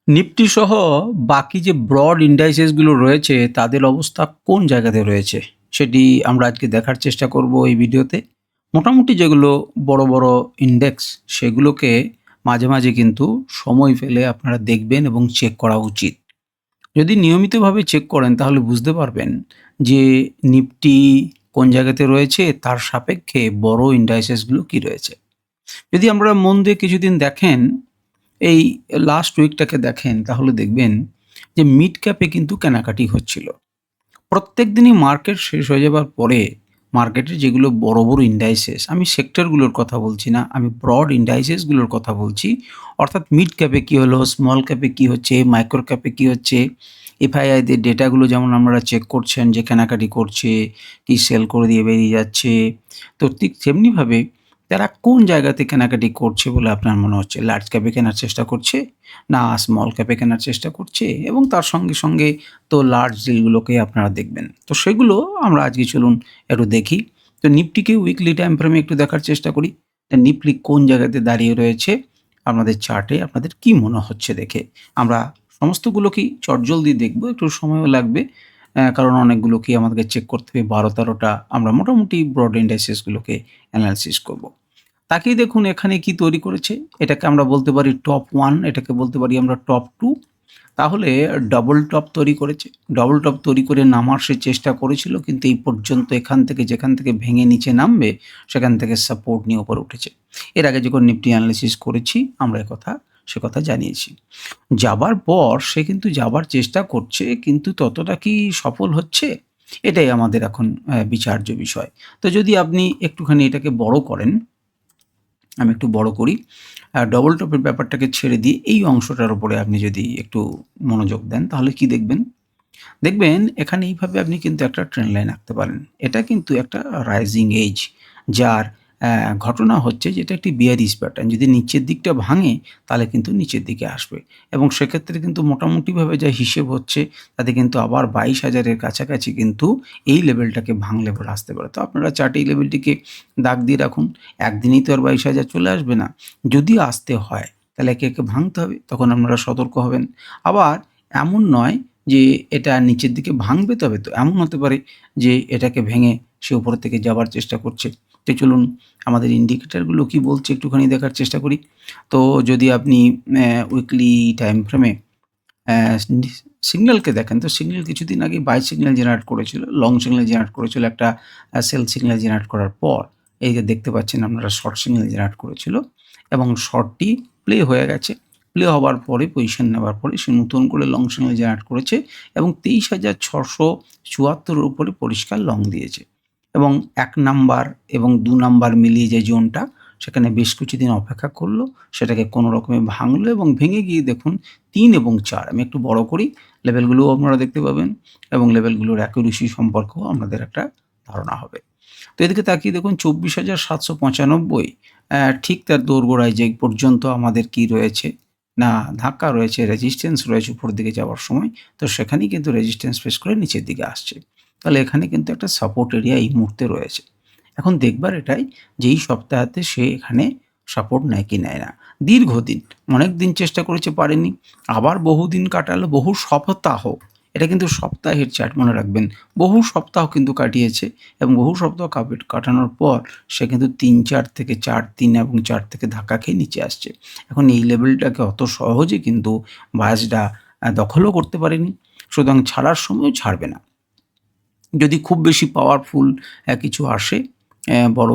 Nifty সহ বাকি যে ব্রড ইন্ডাইসেসগুলো রয়েছে তাদের অবস্থা কোন জায়গাতে রয়েছে সেটি আমরা আজকে দেখার চেষ্টা করব এই ভিডিওতে। মোটামুটি যেগুলো বড় বড় ইন্ডেক্স সেগুলোকে মাঝে মাঝে কিন্তু সময় ফেলে আপনারা দেখবেন এবং চেক করা উচিত। যদি নিয়মিতভাবে চেক করেন তাহলে বুঝতে পারবেন যে নিফটি কোন জায়গাতে রয়েছে, তার সাপেক্ষে বড় ইন্ডাইসেসগুলো কি রয়েছে। যদি আমরা মন দিয়ে কিছুদিন দেখেন, এই লাস্ট উইকটাকে দেখেন তাহলে দেখবেন যে মিড ক্যাপে কিন্তু কেনাকাটি হচ্ছিল। প্রত্যেক দিনই মার্কেট শেষ হয়ে যাবার পরে মার্কেটের যেগুলো বড় বড় ইন্ডাইসেস, আমি সেক্টরগুলোর কথা বলছি না, আমি ব্রড ইন্ডাইসেসগুলোর কথা বলছি। অর্থাৎ মিড ক্যাপে কী হলো, স্মল ক্যাপে কী হচ্ছে, মাইক্রো ক্যাপে কী হচ্ছে, এফআইআইদের ডেটাগুলো যেমন আপনারা চেক করছেন যে কেনাকাটি করছে কি সেল করে দিয়ে বেরিয়ে যাচ্ছে। তো ঠিক তেমনিভাবে তারা কোন জায়গাতে কেনাকাটি করছে বলে আপনার মনে হচ্ছে? লার্জ ক্যাপে কেনার চেষ্টা করছে, না স্মল ক্যাপে কেনার চেষ্টা করছে, এবং তার সঙ্গে সঙ্গে তো লার্জ ডিলগুলোকে আপনারা দেখবেন। তো সেগুলো আমরা আজকে চলুন একটু দেখি। তো নিফটিকে উইকলি টাইম ফ্রেমে একটু দেখার চেষ্টা করি। নিফটি কোন জায়গাতে দাঁড়িয়ে রয়েছে আপনাদের চার্টে আপনাদের কি মনে হচ্ছে দেখে। আমরা সমস্তগুলোকেই চটজলদি দেখব, একটু সময়ও লাগবে। কারণ অনেকগুলোকেই আমাদেরকে চেক করতে হবে, ১২-১৩টা আমরা মোটামুটি ব্রড ইন্ডাইসেসগুলোকে অ্যানালাইসিস করব। তাকিয়ে দেখুন এখানে কি তৈরি করেছে। এটাকে আমরা বলতে পারি টপ 1, এটাকে বলতে পারি আমরা টপ 2। তাহলে ডবল টপ তৈরি করেছে। ডবল টপ তৈরি করে নামার সে চেষ্টা করেছিল, কিন্তু এই পর্যন্ত এখান থেকে যেখান থেকে ভেঙে নিচে নামবে সেখান থেকে সাপোর্ট নিয়ে উপরে উঠেছে। এর আগে যখন নিফটি অ্যানালিসিস করেছি আমরা সে কথা জানিয়েছি। যাবার পর সে কিন্তু যাবার চেষ্টা করছে, কিন্তু ততটা কি সফল হচ্ছে? এটাই আমাদের এখন বিচার্য বিষয়। তো যদি আপনি একটুখানি এটাকে বড় করেন, আমি একটু বড় করি। ডবল টপের ব্যাপারটাকে ছেড়ে দিয়ে এই অংশটার উপরে আপনি যদি একটু মনোযোগ দেন তাহলে কি দেখবেন? দেখবেন এখানে এইভাবে আপনি কিন্তু একটা ট্রেন্ড লাইন আঁকতে পারেন। এটা কিন্তু একটা রাইজিং এজ, যার ঘটনা হচ্ছে যে এটা একটি বিয়ারিশ প্যাটার্ন। যদি নিচের দিকটা ভাঙে তাহলে কিন্তু নিচের দিকে আসবে, এবং সেক্ষেত্রে কিন্তু মোটামুটিভাবে যা হিসেব হচ্ছে তাতে কিন্তু আবার ২২,০০০ এর কাছাকাছি কিন্তু এই লেভেলটাকে ভাঙলে পরে আসতে পারে। তো আপনারা চার্টে এই লেভেলটিকে দাগ দিয়ে রাখুন। একদিনেই তো আর ২২,০০০ চলে আসবে না। যদি আসতে হয় তাহলে একে একে ভাঙতে হবে, তখন আপনারা সতর্ক হবেন। আবার এমন নয় যে এটা নিচের দিকে ভাঙবে, তবে তো এমন হতে পারে যে এটাকে ভেঙে সে উপরের থেকে যাবার চেষ্টা করছে। তো চলুন আমাদের ইন্ডিকেটরগুলো কি বলছে একটুখানি দেখার চেষ্টা করি। তো যদি আপনি উইকলি টাইম ফ্রেমে সিগন্যালকে দেখেন, তো সিগন্যাল কিছুদিন আগে বাই সিগন্যাল জেনারেট করেছিল, লং সিগন্যাল জেনারেট করেছিল, একটা সেল সিগন্যাল জেনারেট করার পর এই যে দেখতে পাচ্ছেন আপনারা শর্ট সিগন্যাল জেনারেট করেছিল, এবং শর্টটি প্লে হয়ে গেছে। প্লে হওয়ার পরে পজিশন নেওয়ার পরে সে নতুন করে লং সিগন্যাল জেনারেট করেছে এবং ২৩,৬৭৪ উপরে পরিষ্কার লং দিয়েছে, এবং ১ নাম্বার এবং ২ নাম্বার মিলিয়ে যে জোনটা, সেখানে বেশ কিছুদিন অপেক্ষা করলো, সেটাকে কোনো রকমে ভাঙলো এবং ভেঙে গিয়ে দেখুন ৩ এবং ৪, আমি একটু বড় করি, লেভেলগুলোও আপনারা দেখতে পাবেন এবং লেভেলগুলোর অ্যাকুরেসি সম্পর্কেও আপনাদের একটা ধারণা হবে। তো এদিকে তাকিয়ে দেখুন ২৪,৭৯৫, ঠিক তার দোরগোড়ায় যে পর্যন্ত আমাদের কি রয়েছে, না ধাক্কা রয়েছে, রেজিস্ট্যান্স রয়েছে উপরের দিকে যাওয়ার সময়, তো সেখানেই কিন্তু রেজিস্ট্যান্স ফেস করে নিচের দিকে আসছে। তাহলে এখানে কিন্তু একটা সাপোর্ট এরিয়া এই মুহূর্তে রয়েছে। এখন দেখবার এটাই যে এই সপ্তাহেতে সে এখানে সাপোর্ট নেয় কি নেয় না। দীর্ঘদিন, অনেক দিন চেষ্টা করেছে, পারেনি। আবার বহুদিন কাটালো, বহু সপ্তাহ। এটা কিন্তু সপ্তাহের চার্ট, মনে রাখবেন। বহু সপ্তাহ কিন্তু কাটিয়েছে, এবং বহু সপ্তাহ কাটানোর পর সে কিন্তু ৩-৪ থেকে ৪-৩ এবং ৪ থেকে ধাক্কা খেয়ে নিচে আসছে। এখন এই লেভেলটাকে অত সহজে কিন্তু বায়াসরা দখলও করতে পারেনি। সুতরাং ছাড়ার সময়ও ছাড়বে না। যদি খুব বেশি পাওয়ারফুল কিছু আসে, বড়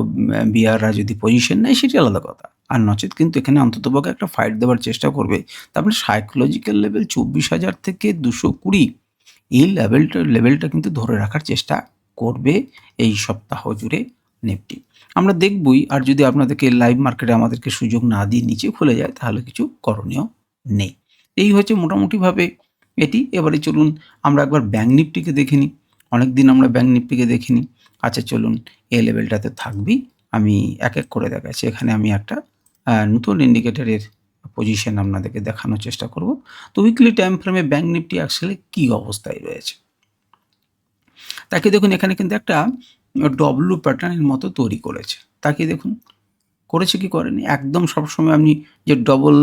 বিয়াররা যদি পজিশন নেয় সেটি আলাদা কথা। আর নচেৎ কিন্তু এখানে অন্ততপক্ষে একটা ফাইট দেওয়ার চেষ্টা করবে। তারপরে সাইকোলজিক্যাল লেভেল ২৪,০০০ থেকে ২২০, এই লেভেলটা কিন্তু ধরে রাখার চেষ্টা করবে এই সপ্তাহ জুড়ে নিফটি। আমরা দেখবই, আর যদি আপনাদেরকে লাইভ মার্কেটে আমাদেরকে সুযোগ না দিয়ে নিচে খুলে যায় তাহলে কিছু করণীয় নেই। এই হচ্ছে মোটামুটিভাবে এটি। এবারে চলুন আমরা একবার ব্যাঙ্ক নিফটিকে দেখে নিই। অনেকদিন আমরা ব্যাঙ্ক নিফটিকে দেখিনি। আচ্ছা চলুন, এই লেভেলটাতে থাকবি। আমি এক এক করে দেখাচ্ছি। এখানে আমি একটা নতুন ইন্ডিকেটরের পজিশন আপনাদেরকে দেখানোর চেষ্টা করব। তো উইকলি টাইম ফ্রেমে ব্যাঙ্ক নিফটি আসলে কী অবস্থায় রয়েছে তাকিয়ে দেখুন। এখানে কিন্তু একটা ডব্লু প্যাটার্নের মতো তৈরি করেছে। তাকিয়ে দেখুন করেছে কি করেনি? একদম সবসময় আপনি যে ডবল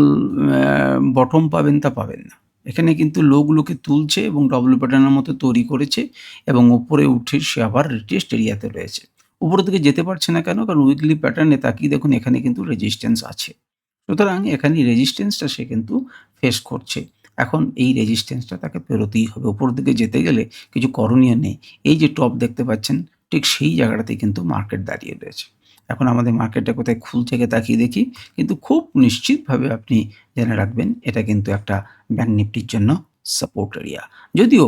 বটম পাবেন তা পাবেন না। এখানে কিন্তু লোগুলোকে তুলছে এবং ডবল প্যাটার্নের মতো তৈরি করেছে এবং উপরে উঠে সে আবার রিটেস্ট এরিয়াতে রয়েছে। উপরের দিকে যেতে পারছে না কেন? কারণ উইকলি প্যাটার্নে তাকিয়ে দেখুন এখানে কিন্তু রেজিস্ট্যান্স আছে। সুতরাং এখানে রেজিস্ট্যান্সটা সে কিন্তু ফেস করছে। এখন এই রেজিস্ট্যান্সটা তাকে পেরোতেই হবে। উপরের দিকে যেতে গেলে কিছু করণীয় নেই। এই যে টপ দেখতে পাচ্ছেন ঠিক সেই জায়গাটাতেই কিন্তু মার্কেট দাঁড়িয়ে রয়েছে। এখন আমাদের মার্কেটটা কোথায় খুলছে তাকিয়ে দেখি। কিন্তু খুব নিশ্চিতভাবে আপনি জেনে রাখবেন এটা কিন্তু একটা ব্যাংক নিফটির জন্য সাপোর্ট এরিয়া। যদিও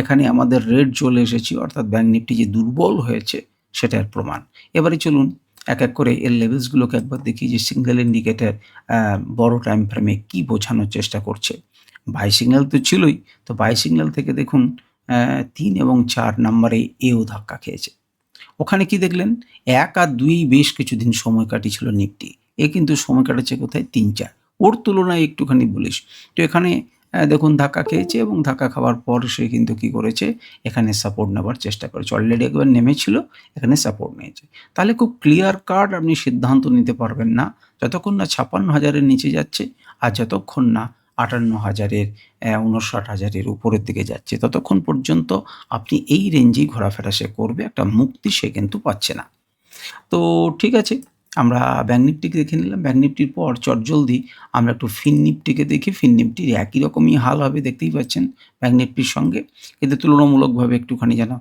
এখানে আমাদের রেড চলে এসেছে অর্থাৎ ব্যাংক নিফটি যে দুর্বল হয়েছে সেটার প্রমাণ। এবারে চলুন এক, এক করে এর লেভেলসগুলোকে একবার দেখি যে সিঙ্গেল ইন্ডিকেটর বড় টাইম ফ্রেমে কি বোঝানোর চেষ্টা করছে। বাই সিগন্যাল তো ছিলই। তো বাই সিগন্যাল থেকে দেখুন ৩ এবং ৪ নাম্বারে এও ধাক্কা খেয়েছে। ওখানে কি দেখলেন? ১ আর ২ বেশ কিছুদিন সময় কাটিয়েছিল নিফটি। এ কিন্তু সময় কাটাচ্ছে কোথায়? ৩-৪ ওর তুলনায় একটুখানি বুলিশ। তো এখানে দেখুন ধাক্কা খেয়েছে এবং ধাক্কা খাওয়ার পর সে কিন্তু কি করেছে? এখানে সাপোর্ট নেবার চেষ্টা করেছে। অলরেডি একবার নেমেছিল, এখানে সাপোর্ট নিয়েছে। তাহলে খুব ক্লিয়ার কাট আপনি সিদ্ধান্ত নিতে পারবেন না যতক্ষণ না ৫৬,০০০ এর নিচে যাচ্ছে আর যতক্ষণ না ৫৮,০০০ এর ৫৯,০০০ এর উপরের দিকে যাচ্ছে ততক্ষণ পর্যন্ত আপনি এই রেঞ্জেই ঘোরাফেরা সে করবে। একটা মুক্তি সে কিন্তু পাচ্ছে না। তো ঠিক আছে, আমরা ব্যাংক নিফটিকে দেখে নিলাম। ব্যাংক নিফটির পর চটজলদি আমরা একটু ফিন নিফটিকে দেখি। ফিন নিফটির একই রকমই হাল হবে দেখতেই পাচ্ছেন ব্যাংক নিফটির সঙ্গে। কিন্তু তুলনামূলকভাবে একটুখানি যেন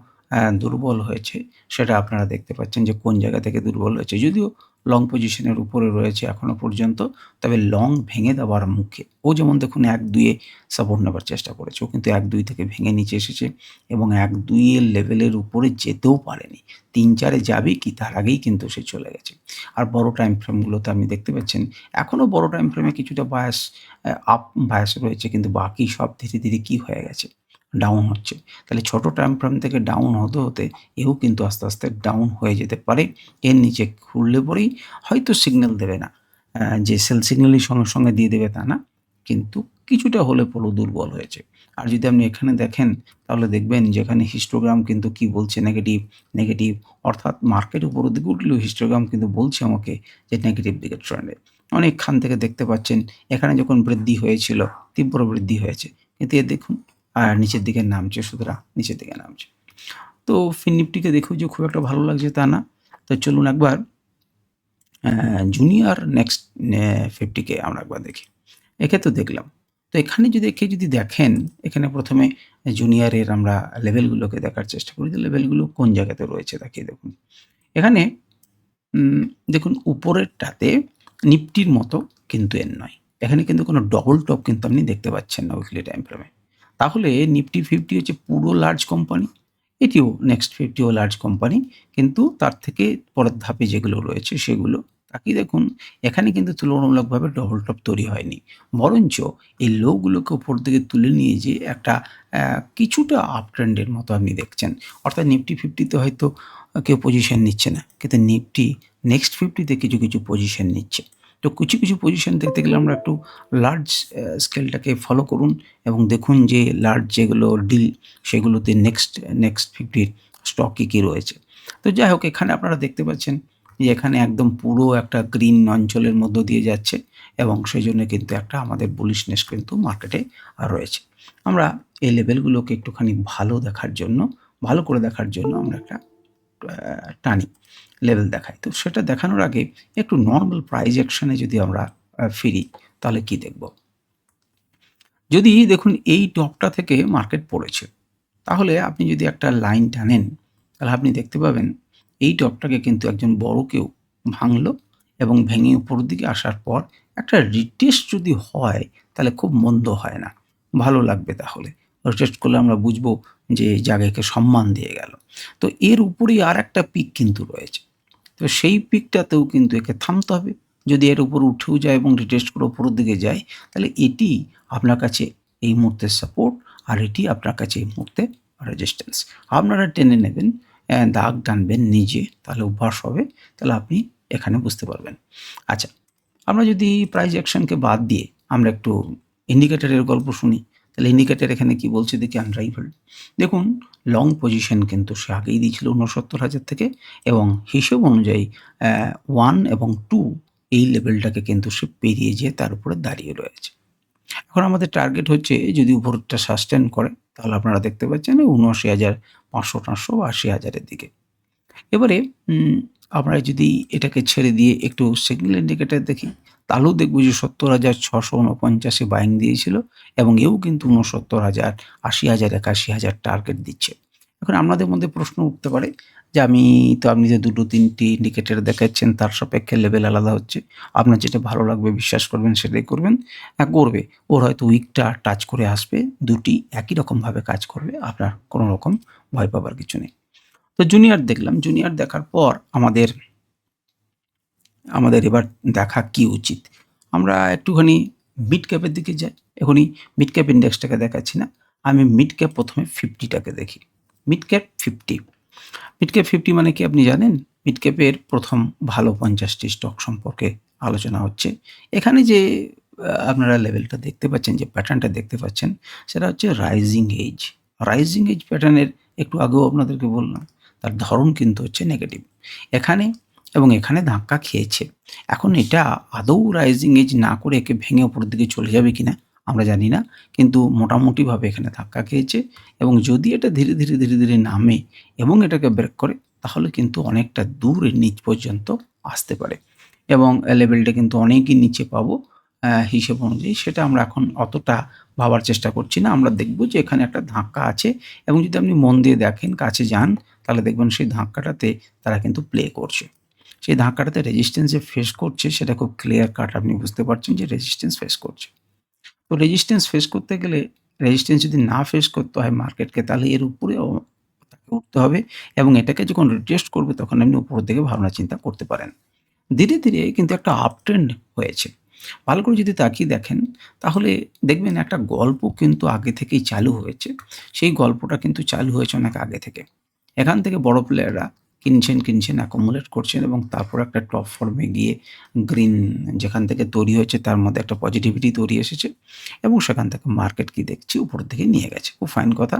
দুর্বল হয়েছে। সেটা আপনারা দেখতে পাচ্ছেন যে কোন জায়গা থেকে দুর্বল হয়েছে। যদিও লং পজিশনের উপরে রয়েছে এখনো পর্যন্ত। তবে লং ভেঙে দেওয়ার মুখে। ও যেমন দেখুন ১-২ এ সাপোর্ট নেবার চেষ্টা করেছে। ও কিন্তু ১-২ থেকে ভেঙে নিচে এসেছে এবং ১-২ এর লেভেলের উপরে যেতেও পারেনি। ৩-৪ এ যাবে কি তার আগেই কিন্তু সে চলে গেছে। আর বড় টাইম ফ্রেমগুলোতে আপনি দেখতে পাচ্ছেন এখনও বড় টাইম ফ্রেমে কিছুটা বায়াস আপ বায়াস রয়েছে কিন্তু বাকি সব ধীরে, ধীরে কি হয়ে গেছে? ডাউন হচ্ছে। তাহলে ছোট টাইম ফ্রেম থেকে ডাউন হতে, হতে এও কিন্তু আস্তে, আস্তে ডাউন হয়ে যেতে পারে। এর নিচে খুললে পরেই হয়তো সিগন্যাল দেবে না। যে সেল সিগন্যালই সঙ্গে, সঙ্গে দিয়ে দেবে তা না। কিন্তু কিছুটা হলে পরেও দুর্বল হয়েছে। আর যদি আপনি এখানে দেখেন তাহলে দেখবেন যে এখানে হিস্টোগ্রাম কিন্তু কি বলছে নেগেটিভ, নেগেটিভ অর্থাৎ মার্কেট উপরের দিকে উঠলেও হিস্টোগ্রাম কিন্তু বলছে আমাকে যে নেগেটিভ দিকে ট্রেন্ডে। অনেকখান থেকে দেখতে পাচ্ছেন এখানে যখন বৃদ্ধি হয়েছিল, তীব্র বৃদ্ধি হয়েছে। কিন্তু দেখুন নিচের দিকে নামছে সুতরাং নিচের দিকে নামছে। তো ফিন নিফটিকে দেখেও যে খুব একটা ভালো লাগছে তা না। তো চলুন একবার জুনিয়র নেক্সট 50 কে আমরা একবার দেখি। এক্ষেত্রে দেখলাম। তো এখানে যদি দেখেন এখানে ১ম এ জুনিয়রের আমরা লেভেলগুলোকে দেখার চেষ্টা করি যে লেভেলগুলো কোন জায়গাতে রয়েছে তাকিয়ে দেখুন। এখানে উম দেখুন উপরেরটাতে নিফটির মতো কিন্তু এর নয়। এখানে কিন্তু কোনো ডবল টপ কিন্তু আপনি দেখতে পাচ্ছেন না উইকলি টাইম ফ্রেমে। তাহলে নিফটি 50 হচ্ছে পুরো লার্জ কোম্পানি। এটিও নেক্সট 50 ও লার্জ কোম্পানি। কিন্তু তার থেকে পরের ধাপে যেগুলো রয়েছে সেগুলো তাকিয়ে দেখুন এখানে কিন্তু তুলনামূলকভাবে ডবল টপ তৈরি হয়নি। বরঞ্চ এই লো গুলোকে উপর দিকে তুলে নিয়ে যেয়ে একটা কিছুটা আপ ট্রেন্ডের মতো আপনি দেখছেন। অর্থাৎ নিফটি 50 তে হয়তো কেউ পজিশন নিচ্ছে না। কিন্তু নিফটি নেক্সট 50 তে কিছু, কিছু পজিশন নিচ্ছে। তো কিছু, কিছু পজিশন দেখতে গেলে আমরা একটু লার্জ স্কেলটাকে ফলো করুন এবং দেখুন যে লার্জ যেগুলো ডিল সেগুলোতে নেক্সট 50 র স্টক কী, কী রয়েছে। তো যাই হোক এখানে আপনারা দেখতে পাচ্ছেন যে এখানে একদম পুরো একটা গ্রিন অঞ্চলের মধ্য দিয়ে যাচ্ছে এবং সেজন্য কিন্তু একটা আমাদের বুলিশনেস কিন্তু মার্কেটে রয়েছে। আমরা এই লেভেলগুলোকে একটুখানি ভালো করে দেখার জন্য আমরা একটা টানি লেভেল দেখাই। তো সেটা দেখানোর আগে একটু নরমাল প্রাইস অ্যাকশনে যদি আমরা ফিরি তাহলে কি দেখব? যদি দেখুন এই টপটা থেকে মার্কেট পড়েছে, তাহলে আপনি যদি একটা লাইন টানেন তাহলে আপনি দেখতে পাবেন এই টপটাকে কিন্তু একজন বড় কেউ ভাঙলো এবং ভেঙে উপরের দিকে আসার পর একটা রিটেস্ট যদি হয় তাহলে খুব মন্দ হয় না। ভালো লাগবে তাহলে। রিটেস্ট করলে আমরা বুঝবো যে জায়গাকে সম্মান দিয়ে গেল। তো এর উপরেই আরেকটা পিক কিন্তু রয়েছে। তো সেই পিকটাতেও কিন্তু একে থামতে হবে। যদি এর উপর উঠেও যায় এবং রিটেস্ট করে উপরের দিকে যায় তাহলে এটি আপনার কাছে এই মুহূর্তে সাপোর্ট আর এটি আপনার কাছে এই মুহূর্তে রেজিস্ট্যান্স। আপনারা টেনে নেবেন, দাগ টানবেন নিজে তাহলে অভ্যাস হবে। তাহলে আপনি এখানে বুঝতে পারবেন। আচ্ছা, আমরা যদি প্রাইস অ্যাকশনকে বাদ দিয়ে আমরা একটু ইন্ডিকেটরের গল্প শুনি তাহলে ইন্ডিকেটর এখানে কি বলছে দেখি, আনরাইভেলড। দেখুন লং পজিশন কিন্তু সে আগেই দিয়েছিল ৬৯,০০০ থেকে, এবং হিসেব অনুযায়ী 1 এবং 2 এই লেভেলটাকে কিন্তু সে পেরিয়ে যেয়ে তার উপরে দাঁড়িয়ে রয়েছে। এখন আমাদের টার্গেট হচ্ছে যদি উপরটা সাস্টেন করে, তাহলে আপনারা দেখতে পাচ্ছেন ৭৯,৫০০-৫০০ বা ৮০,০০০-এর দিকে। এবারে আমরা যদি এটাকে ছেড়ে দিয়ে একটু সিগন্যাল ইন্ডিকেটর দেখি, তাহলেও দেখব যে ৭০,৬৪৯ বাইং দিয়েছিল, এবং এও কিন্তু ৬৯,০০০, ৮০,০০০, ৮১,০০০ টার্গেট দিচ্ছে। এখন আপনাদের মধ্যে প্রশ্ন উঠতে পারে যে আপনি যে ২টো-৩টি ইন্ডিকেটর দেখাচ্ছেন, তার সাপেক্ষে লেভেল আলাদা হচ্ছে। আপনার যেটা ভালো লাগবে বিশ্বাস করবেন সেটাই করবেন। করবে। ওর হয়তো উইকটা টাচ করে আসবে, ২টি একই রকমভাবে কাজ করবে। আপনার কোনো রকম ভয় পাবার কিছু নেই। তো জুনিয়র দেখলাম। জুনিয়র দেখার পর আমাদের এবার দেখা কি উচিত? আমরা একটুখানি মিড ক্যাপের দিকে যাই। এখনই মিড ক্যাপ ইন্ডেক্সটাকে দেখাচ্ছি না। আমি মিড ক্যাপ ১ম এ 50 টাকে দেখি। Mid cap 50। মিড ক্যাপ 50 মানে কি আপনি জানেন? মিড ক্যাপের ১ম ভালো ৫০টি স্টক সম্পর্কে আলোচনা হচ্ছে। এখানে যে আপনারা লেভেলটা দেখতে পাচ্ছেন, যে প্যাটার্নটা দেখতে পাচ্ছেন, সেটা হচ্ছে রাইজিং এজ। রাইজিং এজ প্যাটার্নের একটু আগেও আপনাদেরকে বললাম, তার ধরন কিন্তু হচ্ছে নেগেটিভ। এখানে এবং এখানে ধাক্কা খেয়েছে। এখন এটা আদৌ রাইজিং এজ না করে একে ভেঙে উপরের দিকে চলে যাবে কিনা আমরা জানি না। কিন্তু মোটামুটিভাবে এখানে ধাক্কা খেয়েছে, এবং যদি এটা ধীরে ধীরে নামে এবং এটাকে ব্রেক করে, তাহলে কিন্তু অনেকটা দূর নিচ পর্যন্ত আসতে পারে, এবং লেভেলটা কিন্তু অনেকই নিচে পাবো হিসেব অনুযায়ী। সেটা আমরা এখন অতটা ভাবার চেষ্টা করছি না। আমরা দেখব যে এখানে একটা ধাক্কা আছে, এবং যদি আপনি মন দিয়ে দেখেন, কাছে যান, তাহলে দেখবেন সেই ধাক্কাটাতে তারা কিন্তু প্লে করছে। সেই ধাক্কাটাতে রেজিস্ট্যান্স যে ফেস করছে, সেটা খুব ক্লিয়ার কাট আপনি বুঝতে পারছেন যে রেজিস্ট্যান্স ফেস করছে। তো রেজিস্ট্যান্স ফেস করতে গেলে, রেজিস্ট্যান্স যদি না ফেস করতে হয় মার্কেটকে, তাহলে এর উপরেও তাকে উঠতে হবে, এবং এটাকে যখন রিটেস্ট করবে, তখন আপনি উপরের দিকে ভাবনা চিন্তা করতে পারেন। ধীরে কিন্তু একটা আপ ট্রেন্ড হয়েছে। ভালো করে যদি তাকিয়ে দেখেন, তাহলে দেখবেন একটা গল্প কিন্তু আগে থেকেই চালু হয়েছে। সেই গল্পটা কিন্তু চালু হয়েছে অনেক আগে থেকে। এখান থেকে বড় প্লেয়াররা কিনছেন, অ্যাকুমুলেট করছেন, এবং তারপর একটা টপ ফর্মে গিয়ে গ্রিন যেখান থেকে তৈরি হয়েছে, তার মধ্যে একটা পজিটিভিটি তৈরি এসেছে, এবং সেখান থেকে মার্কেট কি দেখছি উপরের দিকে নিয়ে গেছে। খুব ফাইন কথা।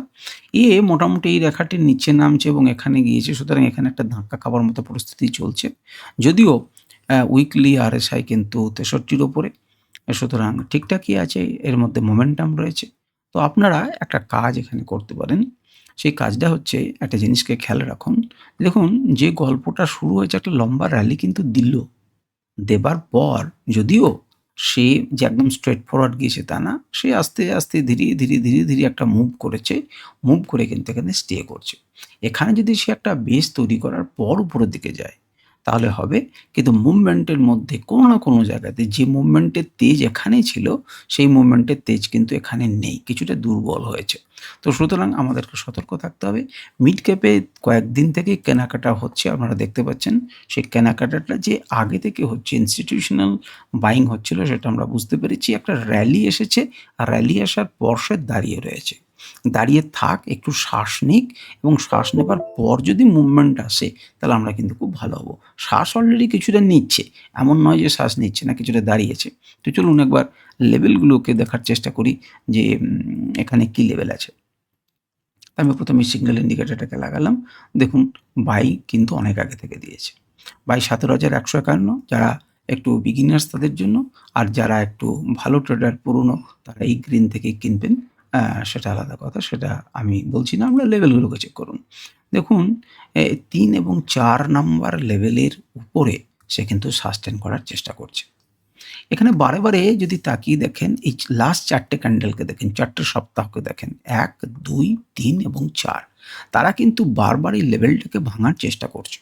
মোটামুটি এই রেখাটির নিচে নামছে এবং এখানে গিয়েছে, সুতরাং এখানে একটা ধাক্কা খাবার মতো পরিস্থিতি চলছে। যদিও উইকলি আরএসআই কিন্তু ৬৩-র ওপরে। সুতরাং ঠিকঠাকই আছে, এর মধ্যে মোমেন্টাম রয়েছে। তো আপনারা একটা কাজ এখানে করতে পারেন। সেই কাজটা হচ্ছে, একটা জিনিসকে খেয়াল রাখুন। দেখুন, যে গল্পটা শুরু হয়েছে একটা লম্বা র্যালি কিন্তু দিল। দেবার পর যদিও সে যে একদম স্ট্রেট ফরওয়ার্ড গিয়েছে তা না, সে আস্তে ধীরে একটা মুভ করেছে। মুভ করে কিন্তু এখানে স্টে করছে। এখানে যদি সে একটা বেস তৈরি করার পর উপরের দিকে যায়, তাহলে হবে। কিন্তু মুভমেন্টের মধ্যে কোনো না কোনো জায়গাতে যে মুভমেন্টের তেজ এখানে ছিল, সেই মুভমেন্টের তেজ কিন্তু এখানে নেই, কিছুটা দুর্বল হয়েছে। তো সুতরাং আমাদেরকে সতর্ক থাকতে হবে। মিড ক্যাপে কয়েকদিন থেকেই কেনাকাটা হচ্ছে, আপনারা দেখতে পাচ্ছেন। সেই কেনাকাটাটা যে আগে থেকে হচ্ছে, ইনস্টিটিউশনাল বাইং হচ্ছিল, সেটা আমরা বুঝতে পেরেছি। একটা র্যালি এসেছে, আর র্যালি আসার পর সে দাঁড়িয়ে রয়েছে। দাঁড়িয়ে থাক, একটু শ্বাস নিক, এবং শ্বাস নেবার পর যদি মুভমেন্ট আসে, তাহলে আমরা কিন্তু খুব ভালো হব। শ্বাস অলরেডি কিছুটা নিচ্ছে, এমন নয় যে শ্বাস নিচ্ছে না, কিছুটা দাঁড়িয়েছে। তো চলুন একবার লেভেলগুলোকে দেখার চেষ্টা করি যে এখানে কি লেভেল আছে। আমি প্রথমে সিগন্যাল ইন্ডিকেটরটাকে লাগালাম। দেখুন, বাই কিন্তু অনেক আগে থেকে দিয়েছে। বাই ১৭,১৫১, যারা একটু বিগিনার্স তাদের জন্য, আর যারা একটু ভালো ট্রেডার পুরনো, তারা এই গ্রিন থেকেই কিনবেন। সেটা আলাদা কথা, সেটা আমি বলছি না। আপনারা লেভেলগুলোকে চেক করুন। দেখুন, ৩ এবং ৪ নাম্বার লেভেলের উপরে সে কিন্তু সাস্টেন করার চেষ্টা করছে। এখানে বারে যদি তাকিয়ে দেখেন, এই লাস্ট ৪টে ক্যান্ডেলকে দেখেন, ৪টে সপ্তাহকে দেখেন, ১, ২, ৩ এবং ৪। তারা কিন্তু বারবার এই লেভেলটাকে ভাঙার চেষ্টা করছে।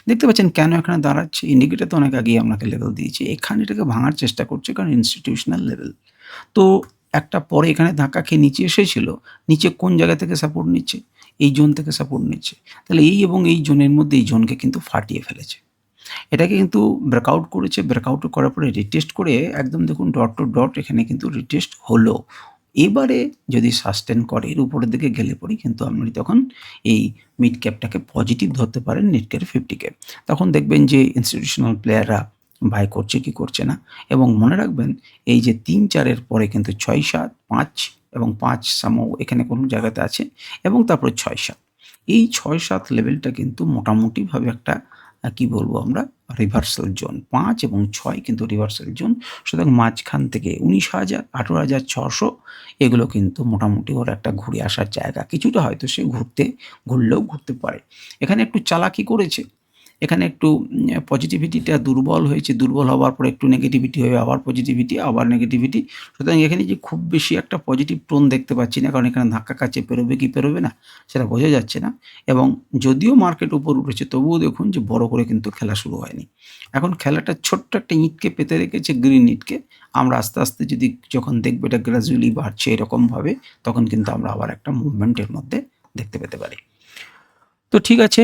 দেখতে পাচ্ছেন কেন এখানে দাঁড়াচ্ছে? ইন্ডিকেটর তো অনেক আগেই আপনাকে লেভেল দিয়েছে। এখানে এটাকে ভাঙার চেষ্টা করছে, কারণ ইনস্টিটিউশনাল লেভেল। তো একটা পরে এখানে ধাক্কা খেয়ে নিচে এসেছিল। নিচে কোন জায়গা থেকে সাপোর্ট নিচ্ছে? এই জোন থেকে সাপোর্ট নিচ্ছে। তাহলে এই এবং এই জোনের মধ্যে এই জোনকে কিন্তু ফাটিয়ে ফেলেছে। এটাকে কিন্তু ব্রেকআউট করেছে। ব্রেকআউট করার পরে রিটেস্ট করে একদম দেখুন ডট টু ডট এখানে কিন্তু রিটেস্ট হলো। এবারে যদি সাস্টেন করে, এর উপরের দিকে গেলে পরেই কিন্তু আপনি তখন এই মিড ক্যাপটাকে পজিটিভ ধরতে পারেন, মিড ক্যাপ 50 কে। তখন দেখবেন যে ইনস্টিটিউশনাল প্লেয়াররা বাই করছে কি করছে না। এবং মনে রাখবেন এই যে ৩-৪ পরে কিন্তু ৬-৭, ৫ এবং ৫ সামহাউ এখানে কোনো জায়গাতে আছে এবং তারপরে ৬-৭। এই ৬-৭ লেভেলটা কিন্তু মোটামুটিভাবে একটা কি বলবো আমরা রিভার্সাল জোন। ৫ এবং ৬ কিন্তু রিভার্সাল জোন। সুতরাং মাঝখান থেকে ১৯,০০০, ১৮,৬০০ এগুলো কিন্তু মোটামুটি ওর একটা ঘুরে আসার জায়গা। কিছুটা হয়তো সে ঘুরলেও ঘুরতে পারে। এখানে একটু চালাকি করেছে। এখানে একটু পজিটিভিটিটা দুর্বল হয়েছে। দুর্বল হওয়ার পরে একটু নেগেটিভিটি হয়ে আবার পজিটিভিটি, আবার নেগেটিভিটি। সুতরাং এখানে যে খুব বেশি একটা পজিটিভ টোন দেখতে পাচ্ছি না। কারণ এখানে ধাক্কা খাচ্ছে, পেরোবে কি পেরোবে না সেটা বোঝা যাচ্ছে না। এবং যদিও মার্কেট উপর উঠেছে তবুও দেখুন যে বড় করে কিন্তু খেলা শুরু হয়নি। এখন খেলাটা ছোট্ট একটা ইঁটকে পেতে রেখেছে, গ্রিন ইঁটকে। আমরা আস্তে, আস্তে যদি যখন দেখব এটা গ্র্যাজুয়ালি বাড়ছে এরকমভাবে, তখন কিন্তু আমরা আবার একটা মুভমেন্টের মধ্যে দেখতে পেতে পারি। তো ঠিক আছে,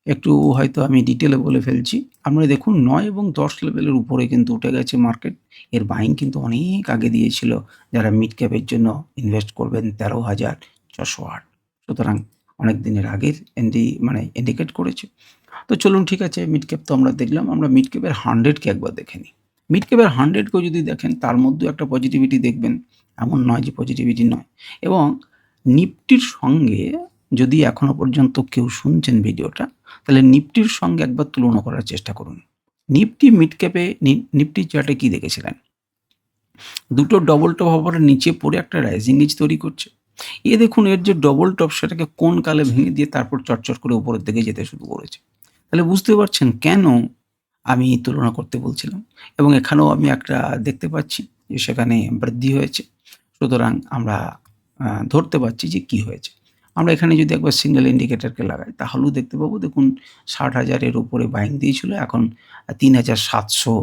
একটু হয়তো আমি ডিটেলে বলে ফেলছি। আপনারা দেখুন ৯ এবং ১০ লেভেলের উপরে কিন্তু উঠে গেছে মার্কেট। এর বাইং কিন্তু অনেক আগে দিয়েছিল যারা মিড ক্যাপের জন্য ইনভেস্ট করবেন ১৩,৪০৮। সুতরাং অনেক দিনের আগের ইন্ডিকেট করেছে। তো চলুন ঠিক আছে, মিড ক্যাপ তো আমরা দেখলাম। আমরা মিড ক্যাপের 100 কে একবার দেখে নিই। মিড ক্যাপের 100 কেও যদি দেখেন তার মধ্যেও একটা পজিটিভিটি দেখবেন। এমন নয় যে পজিটিভিটি নয়। এবং নিফটির সঙ্গে যদি এখনো পর্যন্ত কেউ শুনছেন ভিডিওটা, তাহলে নিফটির সঙ্গে একবার তুলনা করার চেষ্টা করুন। নিফটি মিড ক্যাপে নিফটির চার্টে কি দেখেছিলেন? দুটো ডবল টপ হওয়ার পরে নিচে পড়ে একটা রাইজিং এজ তৈরি করছে। দেখুন এর যে ডবল টপ সেটাকে কোন কালে ভেঙে দিয়ে তারপর চটচট করে উপরের দিকে যেতে শুরু করেছে। তাহলে বুঝতে পারছেন কেন আমি তুলনা করতে বলছিলাম। এবং এখানেও আমি একটা দেখতে পাচ্ছি যে সেখানে বৃদ্ধি হয়েছে। সুতরাং আমরা ধরতে পারছি যে কি হয়েছে। আমরা এখানে যদি একবার সিঙ্গেল ইন্ডিকেটরকে লাগাই তাহলেও দেখতে পাবো, দেখুন ৬০,০০০ উপরে বাইং দিয়েছিল, এখন ৩,৭০০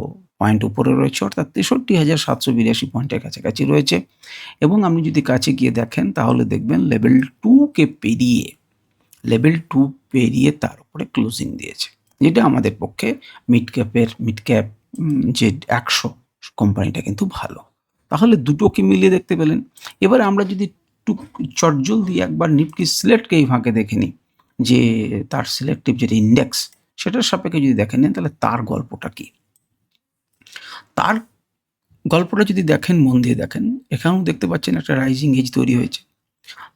পয়েন্ট উপরে রয়েছে, অর্থাৎ ৬৩,৭৮২ পয়েন্টের কাছাকাছি রয়েছে। এবং আপনি যদি কাছে গিয়ে দেখেন তাহলে দেখবেন লেভেল 2 পেরিয়ে তার উপরে ক্লোজিং দিয়েছে, যেটা আমাদের পক্ষে মিড ক্যাপ যে ১০০ কোম্পানিটা কিন্তু ভালো। তাহলে দুটোকে মিলিয়ে দেখতে পেলেন। এবারে আমরা যদি একটু চটজলদি একবার নিফটি সিলেক্টকে এই ফাঁকে দেখে নিই যে তার সিলেক্টিভ যেটা ইন্ডেক্স সেটার সাপেক্ষে যদি দেখে নেন তাহলে তার গল্পটা কি। তার গল্পটা যদি দেখেন, মন দিয়ে দেখেন, এখানেও দেখতে পাচ্ছেন একটা রাইজিং এজ তৈরি হয়েছে।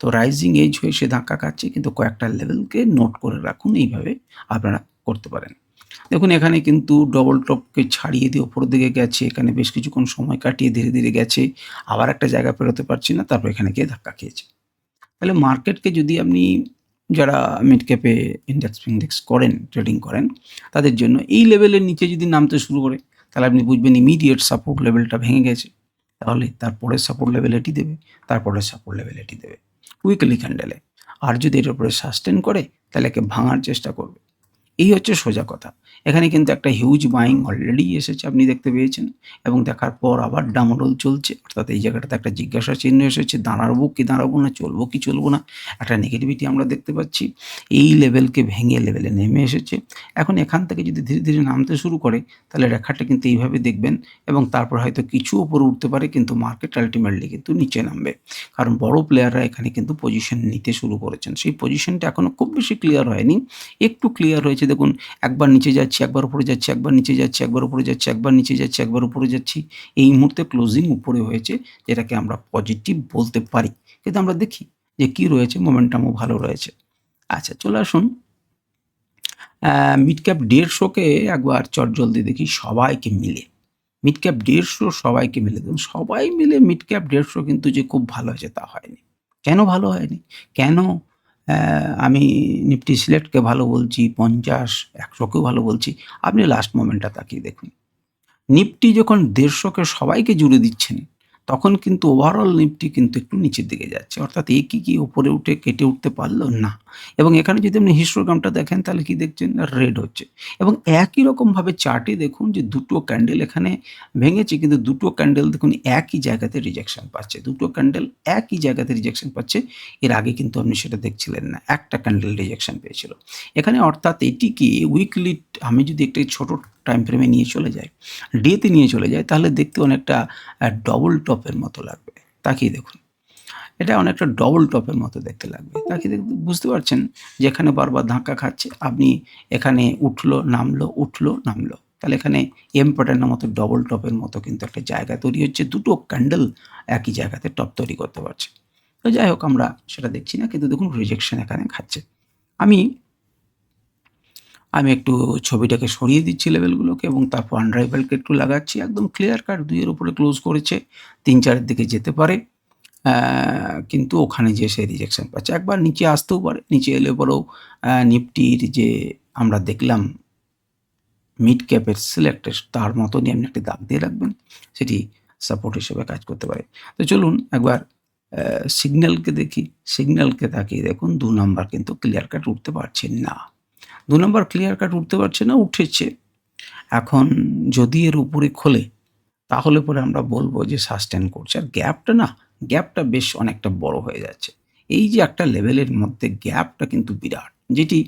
তো রাইজিং এজ হয়ে সে ধাক্কা খাচ্ছে, কিন্তু কয়েকটা লেভেলকে নোট করে রাখুন, এইভাবে আপনারা করতে পারেন। দেখুন এখানে কিন্তু ডবল টপকে ছাড়িয়ে দিয়ে ওপরের দিকে গেছে, এখানে বেশ কিছুক্ষণ সময় কাটিয়ে ধীরে ধীরে গেছে, আবার একটা জায়গা পেরোতে পারছি না, তারপর এখানে গিয়ে ধাক্কা খেয়েছে। তাহলে মার্কেটকে যদি আপনি যারা মিড ক্যাপে ইন্ডেক্স করেন, ট্রেডিং করেন, তাদের জন্য এই লেভেলের নিচে যদি নামতে শুরু করে তাহলে আপনি বুঝবেন ইমিডিয়েট সাপোর্ট লেভেলটা ভেঙে গেছে। তাহলে তারপরের সাপোর্ট লেভেল এটি দেবে, তারপরের সাপোর্ট লেভেল এটি দেবে উইকলি ক্যান্ডেলে। আর যদি এটার উপরে সাস্টেন করে তাহলে একে ভাঙার চেষ্টা করবে। এই হচ্ছে সোজা কথা। এখানে কিন্তু একটা হিউজ বাইং অলরেডি এসেছে, আপনি দেখতে পেয়েছেন। এবং দেখার পর আবার ডামাডোল চলছে, অর্থাৎ এই জায়গাটাতে একটা জিজ্ঞাসা চিহ্ন এসেছে, দাঁড়াবো কি দাঁড়াবো না, চলবো কি চলবো না, একটা নেগেটিভিটি আমরা দেখতে পাচ্ছি। এই লেভেলকে ভেঙে লেভেলে নেমে এসেছে। এখন এখান থেকে যদি ধীরে ধীরে নামতে শুরু করে তাহলে রেখাটা কিন্তু এইভাবে দেখবেন, এবং তারপর হয়তো কিছু উপরে উঠতে পারে, কিন্তু মার্কেট আলটিমেটলি কিন্তু নিচে নামবে। কারণ বড় প্লেয়াররা এখানে কিন্তু পজিশন নিতে শুরু করেছেন। সেই পজিশনটা এখনও খুব বেশি ক্লিয়ার হয়নি, একটু ক্লিয়ার হয়েছে। দেখুন একবার নিচে যাচ্ছি, একবার উপরে যাচ্ছি, একবার নিচে যাচ্ছি, একবার উপরে যাচ্ছি, একবার নিচে যাচ্ছি, একবার উপরে যাচ্ছি। এই মুহূর্তে ক্লোজিং উপরে হয়েছে, যেটাকে আমরা পজিটিভ বলতে পারি। কিন্তু আমরা দেখি যে কি রয়েছে, মোমেন্টামও ভালো রয়েছে। আচ্ছা চলে আসুন মিড ক্যাপ 150কে একবার চটজলদি দেখি সবাইকে মিলে। মিড ক্যাপ 150 সবাইকে মিলে দেখুন, সবাই মিলে মিড ক্যাপ 150 কিন্তু যে খুব ভালো হয়েছে তা হয়নি। কেন ভালো হয়নি? কেন আমি নিফটি সিলেক্টকে ভালো বলছি, 50, 100কেও ভালো বলছি। আপনি লাস্ট মোমেন্টটা তাকিয়ে দেখুন। নিফটি যখন 150কে সবাইকে জুড়ে দিচ্ছেন, তখন কিন্তু ওভারঅল নিফটি কিন্তু একটু নিচের দিকে যাচ্ছে। অর্থাৎ কি উপরে উঠে কেটে উঠতে পারল না। এবং এখানে যদি আপনি হিস্টোগ্রামটা দেখেন তাহলে কি দেখছেন? রেড হচ্ছে। এবং একই রকমভাবে চার্টে দেখুন যে দুটো ক্যান্ডেল এখানে ভেঙেছে, কিন্তু দুটো ক্যান্ডেল দেখুন একই জায়গাতে রিজেকশন পাচ্ছে। দুটো ক্যান্ডেল একই জায়গাতে রিজেকশন পাচ্ছে। এর আগে কিন্তু আপনি সেটা দেখছিলেন না। একটা ক্যান্ডেল রিজেকশন পেয়েছিল। এখানে অর্থাৎ এটিকে উইকলি, আমি যদি একটা ছোট টাইম ফ্রেমে নিয়ে চলে যাই, ডেতে নিয়ে চলে যায়, তাহলে দেখতে অনেকটা ডবল টপের মতো লাগবে। তাকিয়ে দেখুন, এটা অনেকটা ডবল টপের মতো দেখতে লাগবে। তাকিয়ে বুঝতে পারছেন যে এখানে বারবার ধাক্কা খাচ্ছে। আপনি এখানে উঠলো নামলো, উঠলো নামলো। তাহলে এখানে এম প্যাটার্নের মতো ডবল টপের মতো কিন্তু একটা জায়গা তৈরি হচ্ছে, দুটো ক্যান্ডেল একই জায়গাতে টপ তৈরি করতে পারছে। তো যাই হোক, আমরা সেটা দেখছি না, কিন্তু দেখুন রিজেকশন এখানে খাচ্ছে। আমি একটু ছবিটাকে সরিয়ে দিচ্ছি লেভেলগুলোকে এবং তারপর আনরাইভেলকে একটু লাগাচ্ছি। একদম ক্লিয়ার কাট 2 এর উপরে ক্লোজ করেছে, 3-4 এর দিকে যেতে পারে। কিন্তু ওখানে যেয়ে সে রিজেকশন পাচ্ছে। একবার নিচে আসতেও পারে, নিচে এলে পরেও নিফটির যে আমরা দেখলাম মিড ক্যাপের সিলেক্টেড, তার মতনই আপনি একটি দাগ দিয়ে রাখবেন, সেটি সাপোর্ট হিসেবে কাজ করতে পারে। তো চলুন একবার সিগন্যালকে দেখি। সিগন্যালকে তাকিয়ে দেখুন 2 নাম্বার কিন্তু ক্লিয়ার কাট উঠতে পারছে না। 2 নাম্বার ক্লিয়ার কাট উঠতে পারছে না, উঠেছে। এখন যদি এর উপরে খোলে তাহলে পরে আমরা বলবো যে সাস্টেন করছে। আর গ্যাপটা বেশ অনেকটা বড় হয়ে যাচ্ছে। এই যে একটা লেভেলের মধ্যে গ্যাপটা কিন্তু বিরাট, যেটি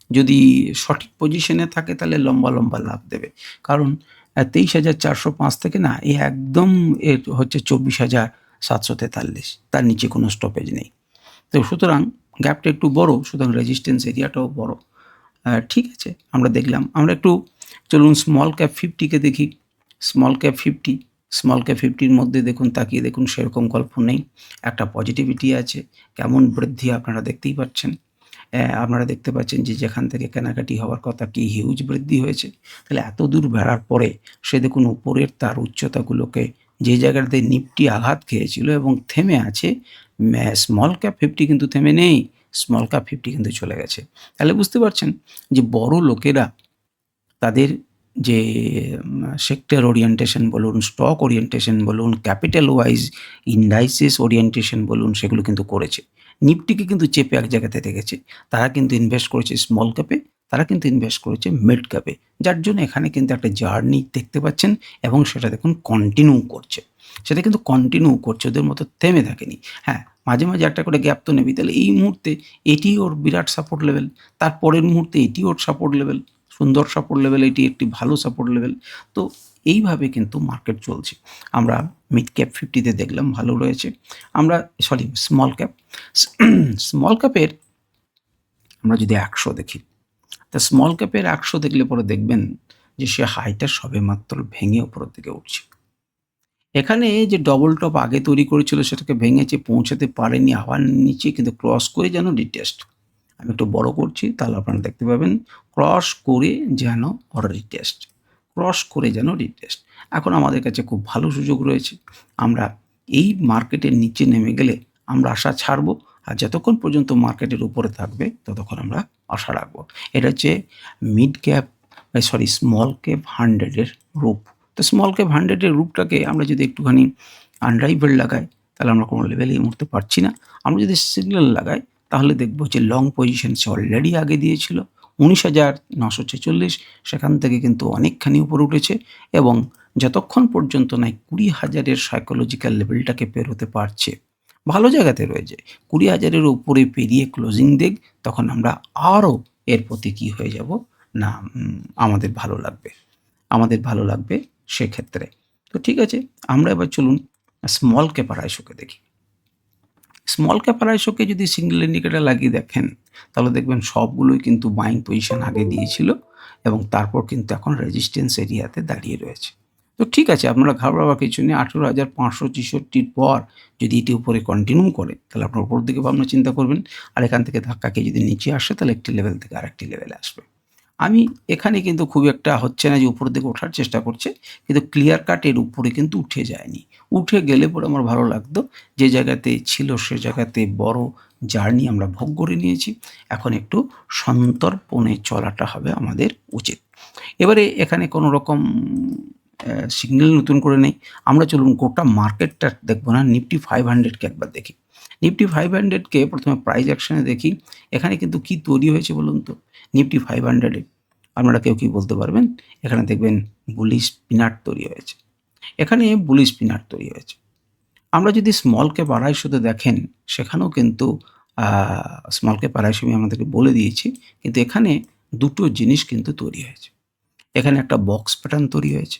যদি সঠিক পজিশনে থাকে তাহলে লম্বা লাভ দেবে। কারণ 23,405 থেকে না একদম এর হচ্ছে 24,743, তার নিচে কোনো স্টপেজ নেই। তো সুতরাং গ্যাপটা একটু বড়, সুতরাং রেজিস্ট্যান্স এরিয়াটাও বড়। ঠিক আছে, আমরা দেখলাম। আমরা একটু চলুন স্মল ক্যাপ 50কে দেখি। স্মল ক্যাপ 50-র মধ্যে দেখুন, তাকিয়ে দেখুন সেরকম গল্প নেই। একটা পজিটিভিটি আছে, কেমন বৃদ্ধি আপনারা দেখতেই পাচ্ছেন। আপনারা দেখতে পাচ্ছেন যে যেখান থেকে কেনাকাটি হওয়ার কথা কি হিউজ বৃদ্ধি হয়েছে। তাহলে এত দূর বেড়ার পরে সে দেখুন উপরের তার উচ্চতাগুলোকে যে জায়গাতে নিফটি আঘাত খেয়েছিল এবং থেমে আছে, স্মল ক্যাপ 50 কিন্তু থেমে নেই, স্মল ক্যাপ 50 কিন্তু চলে গেছে। তাহলে বুঝতে পারছেন যে বড় লোকেরা তাদের যে সেক্টর ওরিয়েন্টেশন বলুন, স্টক ওরিয়েন্টেশন বলুন, ক্যাপিটাল ওয়াইজ ইন্ডাইসিস ওরিয়েন্টেশন বলুন, সেগুলো কিন্তু করেছে। নিফটিকে কিন্তু চেপে এক জায়গাতে রেখেছে। তারা কিন্তু ইনভেস্ট করেছে স্মল ক্যাপে, তারা কিন্তু ইনভেস্ট করেছে মিড ক্যাপে, যার জন্য এখানে কিন্তু একটা জার্নি দেখতে পাচ্ছেন এবং সেটা দেখুন কন্টিনিউ করছে। সেটা কিন্তু কন্টিনিউ করছে, ওদের মতো থেমে থাকেনি। হ্যাঁ, মাঝে মাঝে একটা করে গ্যাপ তো নেবেই। তাহলে এই মুহূর্তে এটি ওর বিরাট সাপোর্ট লেভেল, তার পরের মুহূর্তে এটি ওর সাপোর্ট লেভেল, সুন্দর সাপোর্ট লেভেল, এটি একটি ভালো সাপোর্ট লেভেল। তো এইভাবে কিন্তু মার্কেট চলছে। আমরা মিড ক্যাপ 50-তে দেখলাম ভালো রয়েছে। আমরা স্মল ক্যাপের আমরা যদি 100 দেখি, তা স্মল ক্যাপের 100 দেখলে পরে দেখবেন যে সে হাইটা সবেমাত্র ভেঙে উপরের দিকে উঠছে। এখানে যে ডবল টপ আগে তৈরি করেছিল সেটাকে ভেঙেছে, পৌঁছাতে পারেনি, আবার নিচে কিন্তু ক্রস করে যেন রিটেস্ট। আমি একটু বড় করছি, তাহলে আপনারা দেখতে পাবেন ক্রস করে যেন রিটেস্ট, ক্রস করে যেন রিটেস্ট। এখন আমাদের কাছে খুব ভালো সুযোগ রয়েছে। আমরা এই মার্কেটের নিচে নেমে গেলে আমরা আশা ছাড়বো, আর যতক্ষণ পর্যন্ত মার্কেটের উপরে থাকবে ততক্ষণ আমরা আশা রাখবো। এটা হচ্ছে মিড ক্যাপ স্মল ক্যাপ 100-এর রূপ। তো স্মল ক্যাপ 100-এর রূপটাকে আমরা যদি একটুখানি আনরাইভেল লাগাই, তাহলে আমরা কোনো লেভেলে এই মুহূর্তে পাচ্ছি না। আমরা যদি সিগন্যাল লাগাই তাহলে দেখবো যে লং পজিশন সে অলরেডি আগে দিয়েছিল 19,946, সেখান থেকে কিন্তু অনেকখানি উপরে উঠেছে এবং যতক্ষণ পর্যন্ত না 20,000-এর সাইকোলজিক্যাল লেভেলটাকে পেরোতে পারছে, ভালো জায়গাতে রয়েছে। 20,000-এর উপরে পেরিয়ে ক্লোজিং দেখ, তখন আমরা আরও এর প্রতি কী হয়ে যাব না, আমাদের ভালো লাগবে সেক্ষেত্রে। তো ঠিক আছে, আমরা এবার চলুন স্মল ক্যাপ 250-কে দেখি। স্মল ক্যাপ 250-কে যদি সিঙ্গেল ইন্ডিকেটর লাগিয়ে দেখেন তাহলে দেখবেন সবগুলোই কিন্তু বাইং পজিশন আগে দিয়েছিল এবং তারপর কিন্তু এখন রেজিস্ট্যান্স এরিয়াতে দাঁড়িয়ে রয়েছে। তো ঠিক আছে, আপনারা ঘাবড়াবার কিছু নেই। 18,566-র পর যদি এটি উপরে কন্টিনিউ করে তাহলে আপনার উপর দিকে ভাবনা চিন্তা করবেন, আর এখান থেকে ধাক্কা খেয়ে যদি নিচে আসে তাহলে একটি লেভেল থেকে আরেকটি লেভেলে আসবে। আমি এখানে কিন্তু খুব একটা হচ্ছে না যে উপরের দিকে ওঠার চেষ্টা করছে, কিন্তু ক্লিয়ার কাট এর উপরে কিন্তু উঠে যায়নি। উঠে গেলে পরে আমার ভালো লাগতো, যে জায়গাতে ছিল সে জায়গাতে বড় জার্নি আমরা ভোগ করে নিয়েছি, এখন একটু সন্তর্পণে চলাটা হবে আমাদের উচিত। এবারে এখানে কোনো রকম সিগন্যাল নতুন করে নেই, আমরা চলুন গোটা মার্কেটটা দেখবো না, নিফটি 500-কে একবার দেখি। নিফটি 500-কে প্রথমে প্রাইস অ্যাকশনে দেখি। এখানে কিন্তু কি তৈরি হয়েছে বলুন তো নিফটি 500-এ? আপনারা কেউ কি বলতে পারবেন? এখানে দেখবেন বুলিশ পিনাট তৈরি হয়েছে, এখানে বুলিশ পিনাট তৈরি হয়েছে। আমরা যদি স্মল ক্যাপ 250-তে দেখেন, সেখানেও কিন্তু স্মল ক্যাপ 250 আমি আমাদেরকে বলে দিয়েছি, কিন্তু এখানে দুটো জিনিস কিন্তু তৈরি হয়েছে। এখানে একটা বক্স প্যাটার্ন তৈরি হয়েছে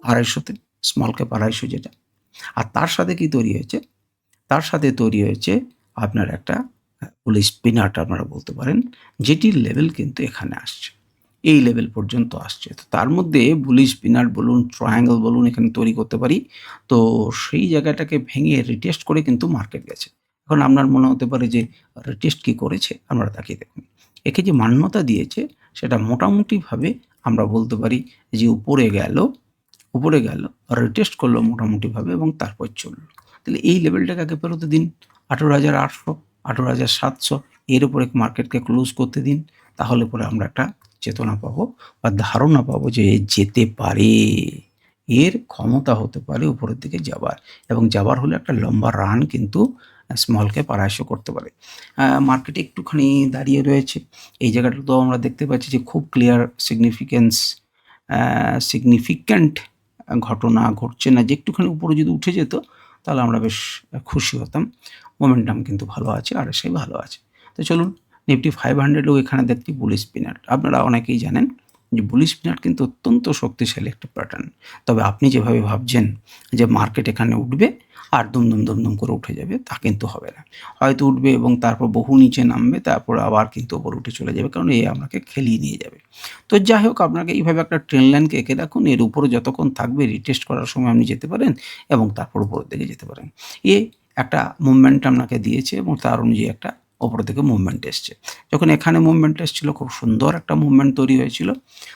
250-তে, স্মল ক্যাপ 250 যেটা, আর তার সাথে কি তৈরি হয়েছে? তার সাথে তৈরি হয়েছে আপনার একটা বুলিশ পিনাট আপনারা বলতে পারেন, যেটির লেভেল কিন্তু এখানে আসছে। এই লেভেল পর্যন্ত আসছে। তো তার মধ্যে বুলিশ পিনাট বলুন, ট্রায়াঙ্গল বলুন এখানে তৈরি করতে পারি। তো সেই জায়গাটাকে ভেঙে রিটেস্ট করে কিন্তু মার্কেট গেছে। এখন আপনার মনে হতে পারে যে রিটেস্ট কি করেছে? আপনারা তাকিয়ে দেখুন। একে যে মান্যতা দিয়েছে সেটা মোটামুটিভাবে আমরা বলতে পারি যে উপরে গেল, রিটেস্ট করলো মোটামুটিভাবে এবং তারপর চলল। তাহলে এই লেভেলটাকে আগে পেরোতে দিন। ১৮,৮০০, ১৮,৭০০ এর উপরে মার্কেটকে ক্লোজ করতে দিন। তাহলে পরে আমরা একটা চেতনা পাবো বা ধারণা পাবো যে যেতে পারে। এর ক্ষমতা হতে পারে উপরের দিকে যাবার এবং যাবার হলে একটা লম্বা রান কিন্তু স্মল ক্যাপ ২৫০ করতে পারে। মার্কেটে একটুখানি দাঁড়িয়ে রয়েছে। এই জায়গাটাতেও আমরা দেখতে পাচ্ছি যে খুব ক্লিয়ার সিগনিফিক্যান্ট ঘটনা ঘটছে না, যে একটুখানি উপরে যদি উঠে যেত তাহলে আমরা বেশ খুশি হতাম। মোমেন্টাম কিন্তু ভালো আছে, RSI ভালো আছে। তো চলুন নিফটি 500 এখানে দেখছি বুলিশ পিনাট। আপনারা অনেকেই জানেন যে বুলিশ পিনাট কিন্তু অত্যন্ত শক্তিশালী একটা প্যাটার্ন। তবে আপনি যেভাবে ভাবছেন যে মার্কেট এখানে উঠবে আর দুম করে উঠে যাবে, তা কিন্তু হবে না। হয়তো উঠবে এবং তারপর বহু নিচে নামবে, তারপর আবার কিন্তু ওপরে উঠে চলে যাবে, কারণ এ আপনাকে খেলিয়ে নিয়ে যাবে। তো যাই হোক, আপনাকে এইভাবে একটা ট্রেন লাইনকে এঁকে রাখুন। এর উপরে যতক্ষণ থাকবে রিটেস্ট করার সময় আপনি যেতে পারেন এবং তারপর উপরের দিকে যেতে পারেন। এ একটা মুভমেন্ট আপনাকে দিয়েছে এবং তার অনুযায়ী একটা ওপরের দিকে মুভমেন্ট এসছে। যখন এখানে মুভমেন্ট এসছিল খুব সুন্দর একটা মুভমেন্ট তৈরি হয়েছিল।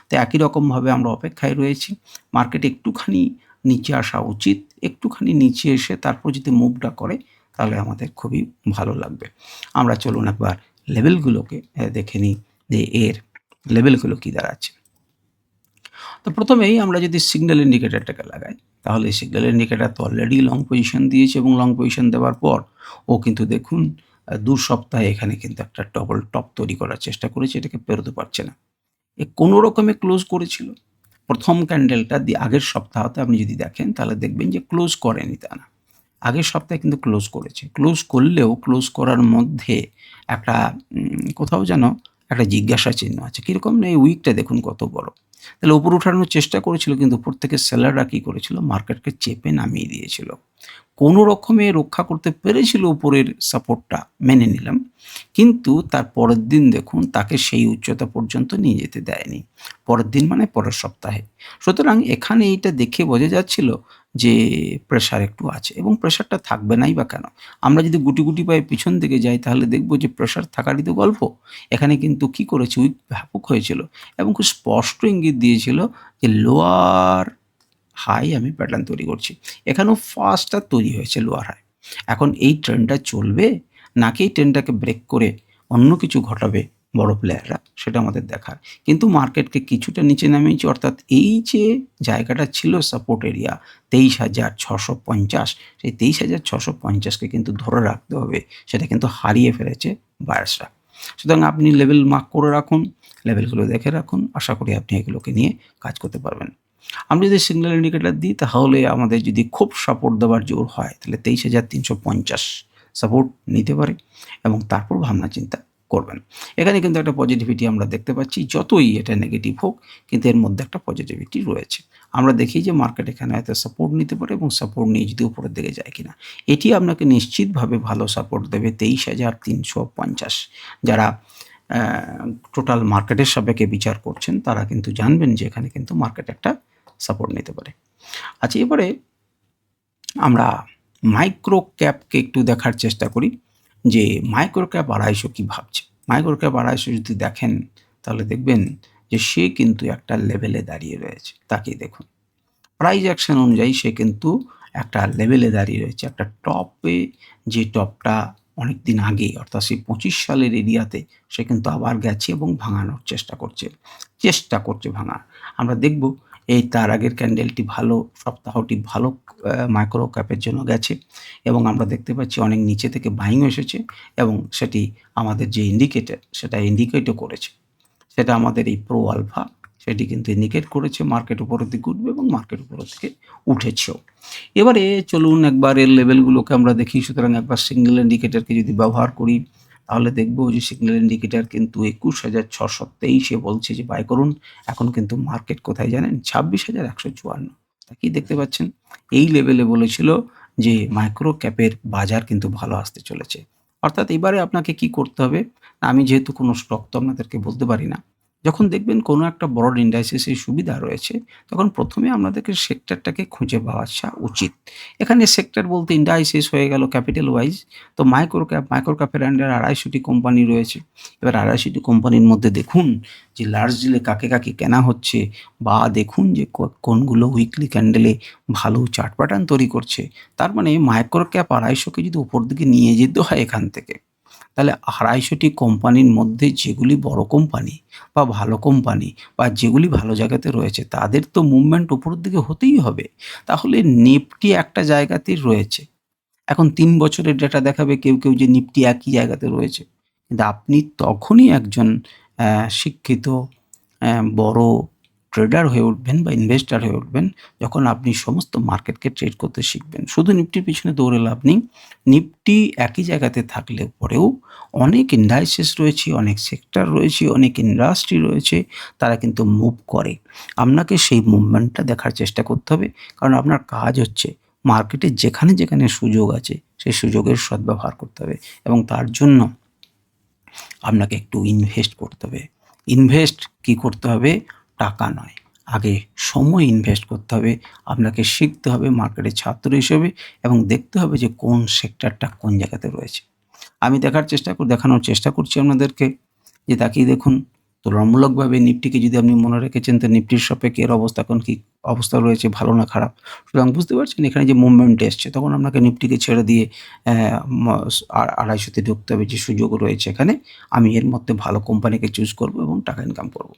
তো একই রকমভাবে আমরা অপেক্ষায় রয়েছি। মার্কেট একটুখানি নিচে আসা উচিত। একটুখানি নিচে এসে তারপর যদি মুভটা করে তাহলে আমাদের খুবই ভালো লাগবে। আমরা চলুন একবার লেভেলগুলোকে দেখে নিই যে এর লেভেলগুলো কী দাঁড়াচ্ছে। তো প্রথমেই আমরা যদি সিগন্যাল ইন্ডিকেটরটাকে লাগাই, তাহলে সিগন্যাল ইন্ডিকেটর তো অলরেডি লং পজিশন দিয়েছে এবং লং পজিশন দেওয়ার পর ও কিন্তু দেখুন ২ সপ্তাহে এখানে কিন্তু একটা ডবল টপ তৈরি করার চেষ্টা করেছে, এটাকে পেরোতে পারছে না। কোনো রকমে ক্লোজ করেছিল। প্রথম ক্যান্ডেলটা দিয়ে আগের সপ্তাহতে আপনি যদি দেখেন তাহলে দেখবেন যে ক্লোজ করেনি তা না। আগের সপ্তাহে কিন্তু ক্লোজ করেছে। ক্লোজ করলেও ক্লোজ করার মধ্যে একটা কোথাও যেন একটা জিজ্ঞাসা চিহ্ন আছে। কীরকম না, এই উইকটা দেখুন কত বড়। তাহলে উপরে উঠানোর চেষ্টা করেছিল কিন্তু উপর থেকে সেলাররা কী করেছিল, মার্কেটকে চেপে নামিয়ে দিয়েছিল। কোনো রকমে রক্ষা করতে পেরেছিল উপরের সাপোর্টটা, মেনে নিলাম। কিন্তু তার পরের দিন দেখুন তাকে সেই উচ্চতা পর্যন্ত নিয়ে যেতে দেয়নি। পরের দিন মানে পরের সপ্তাহে। সুতরাং এখানে এইটা দেখে বোঝা যাচ্ছিল যে প্রেশার একটু আছে এবং প্রেশারটা থাকবে নাই বা কেন? আমরা যদি গুটি পায়ে পিছন দিকে যাই তাহলে দেখব যে প্রেশার থাকারই তো গল্প। এখানে কিন্তু কী করেছে, উইক ব্যাপক হয়েছিল এবং খুব স্পষ্ট ইঙ্গিত দিয়েছিল যে লোয়ার হাই আমি প্যাটার্ন তৈরি করছি। এখানেও ফার্স্ট আর তৈরি হয়েছে লোয়ার হাই। এখন এই ট্রেন্ডটা চলবে নাকি এই ট্রেন্ডটাকে ব্রেক করে অন্য কিছু ঘটাবে বড় প্লেয়াররা, সেটা আমাদের দেখার। কিন্তু মার্কেটকে কিছুটা নিচে নামিয়েছে, অর্থাৎ এই যে জায়গাটা ছিল সাপোর্ট এরিয়া ২৩,৬৫০, সেই ২৩,৬৫০কে কিন্তু ধরে রাখতে হবে। সেটা কিন্তু হারিয়ে ফেলেছে বায়ার্সরা। সুতরাং আপনি লেভেল মার্ক করে রাখুন, লেভেলগুলো দেখে রাখুন। আশা করি আপনি এগুলোকে নিয়ে কাজ করতে পারবেন। আমরা যদি সিগন্যাল ইন্ডিকেটর দিই তাহলে আমাদের যদি খুব সাপোর্ট দেওয়ার জোর হয় তাহলে ২৩,৩৫০ সাপোর্ট নিতে পারে এবং তারপর ভাবনা চিন্তা করবেন। এখানে কিন্তু একটা পজিটিভিটি আমরা দেখতে পাচ্ছি, যতই এটা নেগেটিভ হোক কিন্তু এর মধ্যে একটা পজিটিভিটি রয়েছে। আমরা দেখি যে মার্কেট এখানে হয়তো সাপোর্ট নিতে পারে এবং সাপোর্ট নিয়ে যদি উপরের দিকে যায় কিনা। এটি আপনাকে নিশ্চিতভাবে ভালো সাপোর্ট দেবে ২৩,৩৫০। যারা টোটাল মার্কেটের সাপেক্ষে বিচার করছেন তারা কিন্তু জানবেন যে এখানে কিন্তু মার্কেট একটা সাপোর্ট নিতে পারে। আচ্ছা, এবারে আমরা মাইক্রো ক্যাপকে একটু দেখার চেষ্টা করি যে মাইক্রো ক্যাপ ২৫০ কী ভাবছে। মাইক্রো ক্যাপ ২৫০ যদি দেখেন তাহলে দেখবেন যে সে কিন্তু একটা লেভেলে দাঁড়িয়ে রয়েছে। তাকিয়ে দেখুন। প্রাইস অ্যাকশন অনুযায়ী সে কিন্তু একটা লেভেলে দাঁড়িয়ে রয়েছে। একটা টপে, যে টপটা অনেকদিন আগে অর্থাৎ সেই ২৫ সালের এরিয়াতে সে কিন্তু আবার গেছে এবং ভাঙানোর চেষ্টা করছে ভাঙার। আমরা দেখব এই তার আগের ক্যান্ডেলটি ভালো, সপ্তাহটি ভালো মাইক্রো ক্যাপের জন্য গেছে এবং আমরা দেখতে পাচ্ছি অনেক নিচে থেকে বাইং এসেছে এবং সেটি আমাদের যে ইন্ডিকেটর সেটা ইন্ডিকেটও করেছে। সেটা আমাদের এই প্রো আলফা সেটি কিন্তু ইন্ডিকেট করেছে মার্কেট উপরের দিকে উঠবে এবং মার্কেট উপরের দিকে উঠেছেও। এবারে চলুন একবার এর লেভেলগুলোকে আমরা দেখি। সুতরাং একবার সিগন্যাল ইন্ডিকেটরকে যদি ব্যবহার করি তাহলে দেখব যে সিগন্যাল ইন্ডিকেটর কিন্তু ২১,৬২৩ বলছে যে বাই করুন। এখন কিন্তু মার্কেট কোথায় জানেন? ২৬,১৫৪। তাকিয়ে দেখতে পাচ্ছেন এই লেভেলে বলেছিল যে মাইক্রো ক্যাপের বাজার কিন্তু ভালো আসতে চলেছে। অর্থাৎ এবারে আপনাকে কি করতে হবে? আমি যেহেতু কোনো স্টক তো আপনাদেরকে বলতে পারি না, যখন দেখবেন কোনো একটা ব্রড ইন্ডাইসিসে সুবিধা রয়েছে, তখন প্রথমে আপনাদেরকে সেক্টরটাকে খুঁজে পাওয়া উচিত। এখানে সেক্টর বলতে ইন্ডাইসিস হয়ে গেল ক্যাপিটাল ওয়াইজ। তো মাইক্রো ক্যাপের আন্ডারে ২৫০ টি কোম্পানি রয়েছে। এবার ২৫০ টি কোম্পানির মধ্যে দেখুন যে লার্জ ডিলে কাকে কেনা হচ্ছে, বা দেখুন যে কোনগুলো উইকলি ক্যান্ডেলে ভালো চার্ট প্যাটার্ন তৈরি করছে। তার মানে মাইক্রো ক্যাপ ২৫০ কে যদি উপর দিকে নিয়ে যেতে হয় এখান থেকে, তাহলে ২৫০ কোম্পানির মধ্যে যেগুলি বড় কোম্পানি বা ভালো কোম্পানি বা যেগুলি ভালো জায়গাতে রয়েছে, তাদের তো মুভমেন্ট উপরের দিকে হতেই হবে। তাহলে নিফটি একটা জায়গাতেই রয়েছে। এখন ৩ বছরের ডেটা দেখাবে কেউ যে নিফটি একই জায়গাতে রয়েছে। কিন্তু আপনি তখনই একজন শিক্ষিত বড় ট্রেডার হয়ে উঠবেন বা ইনভেস্টর হয়ে উঠবেন, যখন আপনি সমস্ত মার্কেটকে ট্রেড করতে শিখবেন। শুধু নিফটির পিছনে দৌড়ে লাভ নেই। নিফটি একই জায়গাতে থাকলে পরেও অনেক ইন্ডাইসেস রয়েছে, অনেক সেক্টর রয়েছে, অনেক ইন্ডাস্ট্রি রয়েছে, তারা কিন্তু মুভ করে। আপনাকে সেই মুভমেন্টটা দেখার চেষ্টা করতে হবে। কারণ আপনার কাজ হচ্ছে মার্কেটে যেখানে সুযোগ আছে, সেই সুযোগের সদ্ব্যবহার করতে হবে, এবং তার জন্য আপনাকে একটু ইনভেস্ট করতে হবে। ইনভেস্ট কি করতে হবে? টাকা নয়, আগে সময় ইনভেস্ট করতে হবে। আপনাকে শিখতে হবে মার্কেটের ছাত্র হিসেবে, এবং দেখতে হবে যে কোন সেক্টরটা কোন জায়গাতে রয়েছে। আমি দেখানোর চেষ্টা করছি আপনাদেরকে, যে তাকিয়ে দেখুন তুলনামূলকভাবে নিফটিকে যদি আপনি মনে রেখেছেন, তো নিফটির সাপেক্ষে এর অবস্থা এখন কি অবস্থা রয়েছে, ভালো না খারাপ? সুতরাং বুঝতে পারছেন এখানে যে মুভমেন্ট এসছে, তখন আপনাকে নিফটিকে ছেড়ে দিয়ে অ্যা ম ২৫০ তে ঢুকতে হবে, যে সুযোগ রয়েছে এখানে। আমি এর মধ্যে ভালো কোম্পানিকে চুজ করব এবং টাকা ইনকাম করব।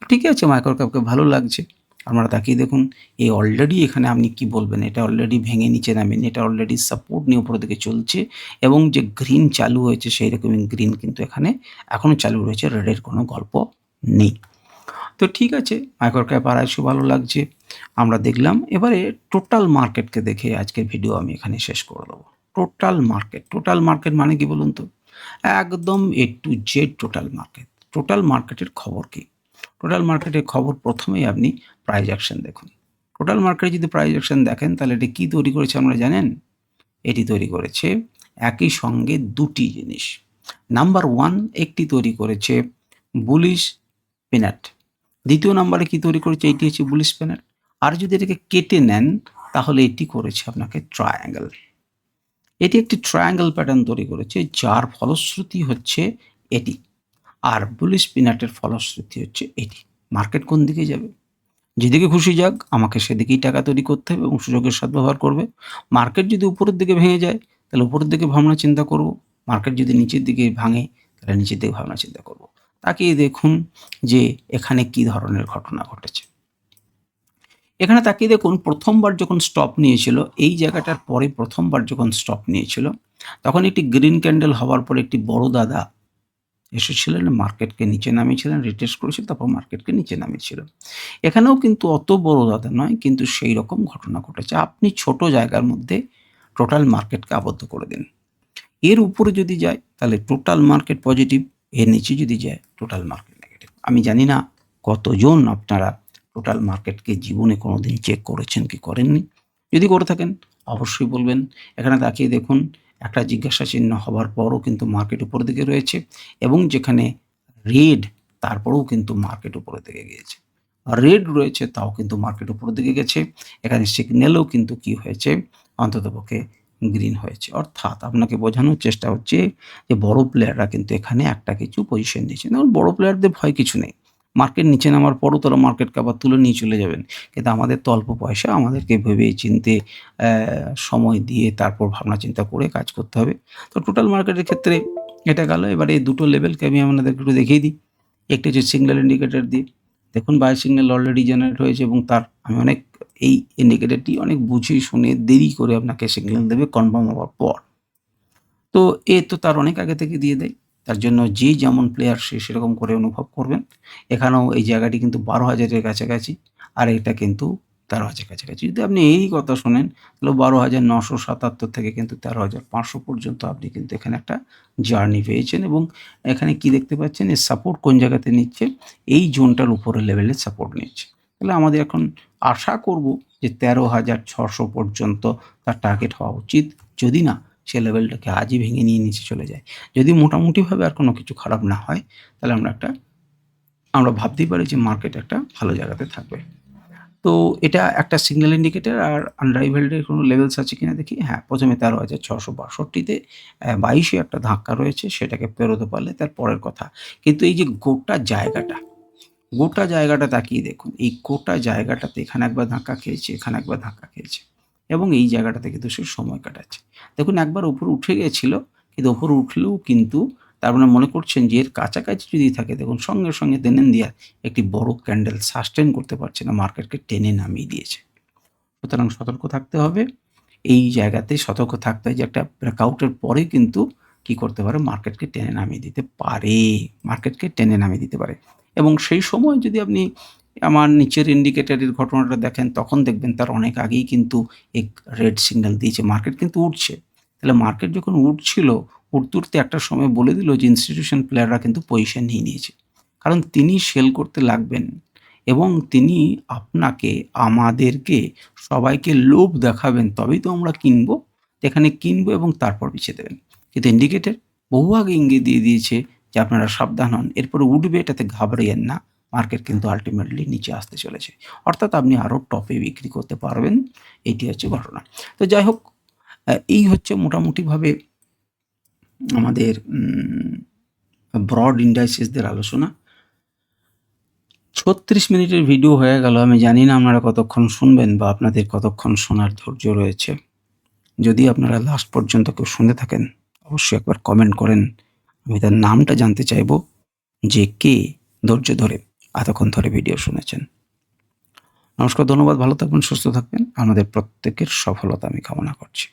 ঠিকই আছে, মাইক্রো ক্যাপকে ভালো লাগছে। আপনারা তাকিয়ে দেখুন, এই অলরেডি এখানে আপনি কি বলবেন, এটা অলরেডি ভেঙে নিচে নামেনি, এটা অলরেডি সাপোর্ট নিয়ে উপরের দিকে চলছে, এবং যে গ্রিন চালু হয়েছে সেই রকমই গ্রিন কিন্তু এখানে এখনো চালু রয়েছে, রেডের কোনো গল্প নেই। তো ঠিক আছে, মাইক্রো ক্যাপ ২৫০ ভালো লাগছে। আমরা দেখলাম। এবারে টোটাল মার্কেটকে দেখে আজকের ভিডিও আমি এখানে শেষ করে দেবো। টোটাল মার্কেট মানে কি বলুন তো? একদম A to Z total market. Total মার্কেটের খবর কি? টোটাল মার্কেটের খবর প্রথমেই আপনি প্রাইস অ্যাকশন দেখুন। টোটাল মার্কেটে যদি প্রাইস অ্যাকশন দেখেন, তাহলে এটি কি তৈরি করেছে আপনারা জানেন? এটি তৈরি করেছে একই সঙ্গে ২ টি জিনিস। নাম্বার 1, একটি তৈরি করেছে বুলিশ পেনাট। দ্বিতীয় নাম্বারে কি তৈরি করেছে? এটি হচ্ছে বুলিশ পেনাট। আর যদি এটাকে কেটে নেন, তাহলে এটি করেছে আপনাকে ট্রায়াঙ্গেল। এটি একটি ট্রায়াঙ্গেল প্যাটার্ন তৈরি করেছে, যার ফলশ্রুতি হচ্ছে এটি। আর বুলিশ পিনাটের ফলশ্রুতি হচ্ছে এটি। মার্কেট কোন দিকে যাবে? যেদিকে খুশি যাক, আমাকে সেদিকেই টাকা তৈরি করতে হবে এবং সুযোগের সদ্ব্যবহার করবে। মার্কেট যদি উপরের দিকে ভেঙে যায়, তাহলে উপরের দিকে ভাবনা চিন্তা করব। মার্কেট যদি নিচের দিকে ভাঙে, তাহলে নিচের দিকে ভাবনা চিন্তা করব। তাকিয়ে দেখুন যে এখানে কি ধরনের ঘটনা ঘটেছে। এখানে তাকিয়ে দেখুন, প্রথমবার যখন স্টপ নিয়েছিল, এই জায়গাটার পরে প্রথমবার যখন স্টপ নিয়েছিল, তখন একটি গ্রিন ক্যান্ডেল হওয়ার পরে একটি বড় দাদা এসেছিলেন, মার্কেটকে নিচে নামিয়েছিলেন, রিটেস্ট করেছিল, তারপর মার্কেটকে নিচে নামিয়েছিল। এখানেও কিন্তু অত বড় দাদা নয়, কিন্তু সেই রকম ঘটনা ঘটেছে। আপনি ছোট জায়গার মধ্যে টোটাল মার্কেটকে আবদ্ধ করে দিন। এর উপরে যদি যায়, তাহলে টোটাল মার্কেট পজিটিভ, এর নিচে যদি যায় টোটাল মার্কেট নেগেটিভ। আমি জানি না কতজন আপনারা টোটাল মার্কেটকে জীবনে কোনোদিন চেক করেছেন কি করেননি। যদি করে থাকেন অবশ্যই বলবেন। এখানে তাকিয়ে দেখুন, একটা জিজ্ঞাসা চিহ্ন হবার পরও কিন্তু মার্কেট উপরের দিকে রয়েছে, এবং যেখানে রেড, তারপরেও কিন্তু মার্কেট উপরের দিকে গিয়েছে। রেড রয়েছে, তাও কিন্তু মার্কেট উপরের দিকে গেছে। এখানে সিগন্যালও কিন্তু কি হয়েছে, অন্ততপক্ষে গ্রিন হয়েছে। অর্থাৎ আপনাকে বোঝানোর চেষ্টা হচ্ছে যে বড় প্লেয়াররা কিন্তু এখানে একটা কিছু পজিশন নিয়েছে। দেখুন, বড় প্লেয়ারদের ভয় কিছু নেই। মার্কেট নিচে নামার পরও তারা মার্কেটকে আবার তুলে নিয়ে চলে যাবেন। কিন্তু আমাদের তো অল্প পয়সা, আমাদেরকে ভেবে চিন্তে সময় দিয়ে তারপর ভাবনা চিন্তা করে কাজ করতে হবে। তো টোটাল মার্কেটের ক্ষেত্রে এটা গেল। এবারে এই দুটো লেভেলকে আমি আপনাদেরকে একটু দেখিয়ে দিই। একটি হচ্ছে সিগন্যাল ইন্ডিকেটর দিয়ে। দেখুন, বাই সিগন্যাল অলরেডি জেনারেট হয়েছে, এবং তার আমি অনেক এই ইন্ডিকেটরটি অনেক বুঝে শুনে দেরি করে আপনাকে সিগন্যাল দেবে কনফার্ম হওয়ার পর। তো এ তো তার অনেক আগে থেকে দিয়ে দেয়। তার জন্য যে যেমন প্লেয়ার সে সেরকম করে অনুভব করবেন। এখানেও এই জায়গাটি কিন্তু ১২,০০০ এর কাছাকাছি, আর এটা কিন্তু ১৩,০০০ কাছাকাছি। যদি আপনি এই কথা শোনেন, তাহলে ১২,৯৭৭ থেকে কিন্তু ১৩,৫০০ পর্যন্ত আপনি কিন্তু এখানে একটা জার্নি পেয়েছেন, এবং এখানে কি দেখতে পাচ্ছেন, এর সাপোর্ট কোন জায়গাতে নিচ্ছে? এই জোনটার উপরের লেভেলে সাপোর্ট নিচ্ছে। তাহলে আমাদের এখন আশা করব যে ১৩,৬০০ পর্যন্ত তার টার্গেট হওয়া উচিত। যদি না সে লেভেলটাকে আজই ভেঙে নিয়ে নিচে চলে যায়। যদি মোটামুটিভাবে আর কোনো কিছু খারাপ না হয়, তাহলে আমরা একটা আমরা ভাবতেই পারি যে মার্কেট একটা ভালো জায়গাতে থাকবে। তো এটা একটা সিগন্যাল ইন্ডিকেটর। আর আনরাইভেলড এর কোনো লেভেলস আছে কিনা দেখি। হ্যাঁ, ১ম এ ১৩,৬৬২ তে ২২ এ একটা ধাক্কা রয়েছে, সেটাকে পেরোতে পারলে তার পরের কথা। কিন্তু এই যে গোটা জায়গাটা তাকিয়ে দেখুন। এই গোটা জায়গাটাতে এখানে একবার ধাক্কা খেয়েছে, এখানে একবার ধাক্কা খেয়েছে এবং এই জায়গাটাতে কিন্তু সে সময় কাটাচ্ছে। দেখুন একবার উপরে উঠে গিয়েছিল, কিন্তু উপরে উঠলেও কিন্তু তার মানে মনে করছেন যে এর কাছাকাছি যদি থাকে, দেখুন সঙ্গে দেন ইন্ডিয়ার একটি বড় ক্যান্ডেল সাস্টেইন করতে পারছে না, মার্কেটকে টেনে নামিয়ে দিয়েছে। সুতরাং সতর্ক থাকতে হবে। এই জায়গাতে সতর্ক থাকতে হয় যে একটা ব্রেকআউটের পরে কিন্তু কি করতে পারে, মার্কেটকে টেনে নামিয়ে দিতে পারে, এবং সেই সময় যদি আপনি আমার নিচের ইন্ডিকেটরের ঘটনাটা দেখেন, তখন দেখবেন তার অনেক আগেই কিন্তু এক রেড সিগন্যাল দিয়েছে। মার্কেট কিন্তু উঠছে। তাহলে মার্কেট যখন উঠছিল, উঠতে একটা সময় বলে দিল যে ইনস্টিটিউশন প্লেয়াররা কিন্তু পজিশন নিয়ে নিয়েছে। কারণ তিনি সেল করতে লাগবেন এবং তিনি আপনাকে, আমাদেরকে, সবাইকে লোভ দেখাবেন, তবেই তো আমরা কিনবো। এখানে কিনবো এবং তারপর বিছিয়ে দেবেন। কিন্তু ইন্ডিকেটর বহু আগে ইঙ্গিত দিয়ে দিয়েছে যে আপনারা সাবধান হন, এরপরে উঠবে, এটাতে ঘাবড়াইয়েন না। মার্কেট কিন্তু আল্টিমেটলি নিচে আসতে চলেছে। অর্থাৎ আপনি আরও টপে বিক্রি করতে পারবেন। এটি হচ্ছে ঘটনা। তো যাই হোক, এই হচ্ছে মোটামুটিভাবে আমাদের ব্রড ইন্ডাইসেসদের আলোচনা। ৩৬ মিনিটের ভিডিও হয়ে গেল। আমি জানি না আপনারা কতক্ষণ শুনবেন বা আপনাদের কতক্ষণ শোনার ধৈর্য রয়েছে। যদি আপনারা লাস্ট পর্যন্ত কেউ শুনে থাকেন, অবশ্যই একবার কমেন্ট করেন। আমি তার নামটা জানতে চাইব যে কে ধৈর্য ধরে এতক্ষণ ধরে ভিডিও শুনেছেন। নমস্কার, ধন্যবাদ, ভালো থাকবেন, সুস্থ থাকবেন। আমাদের প্রত্যেকের সফলতা আমি কামনা করছি।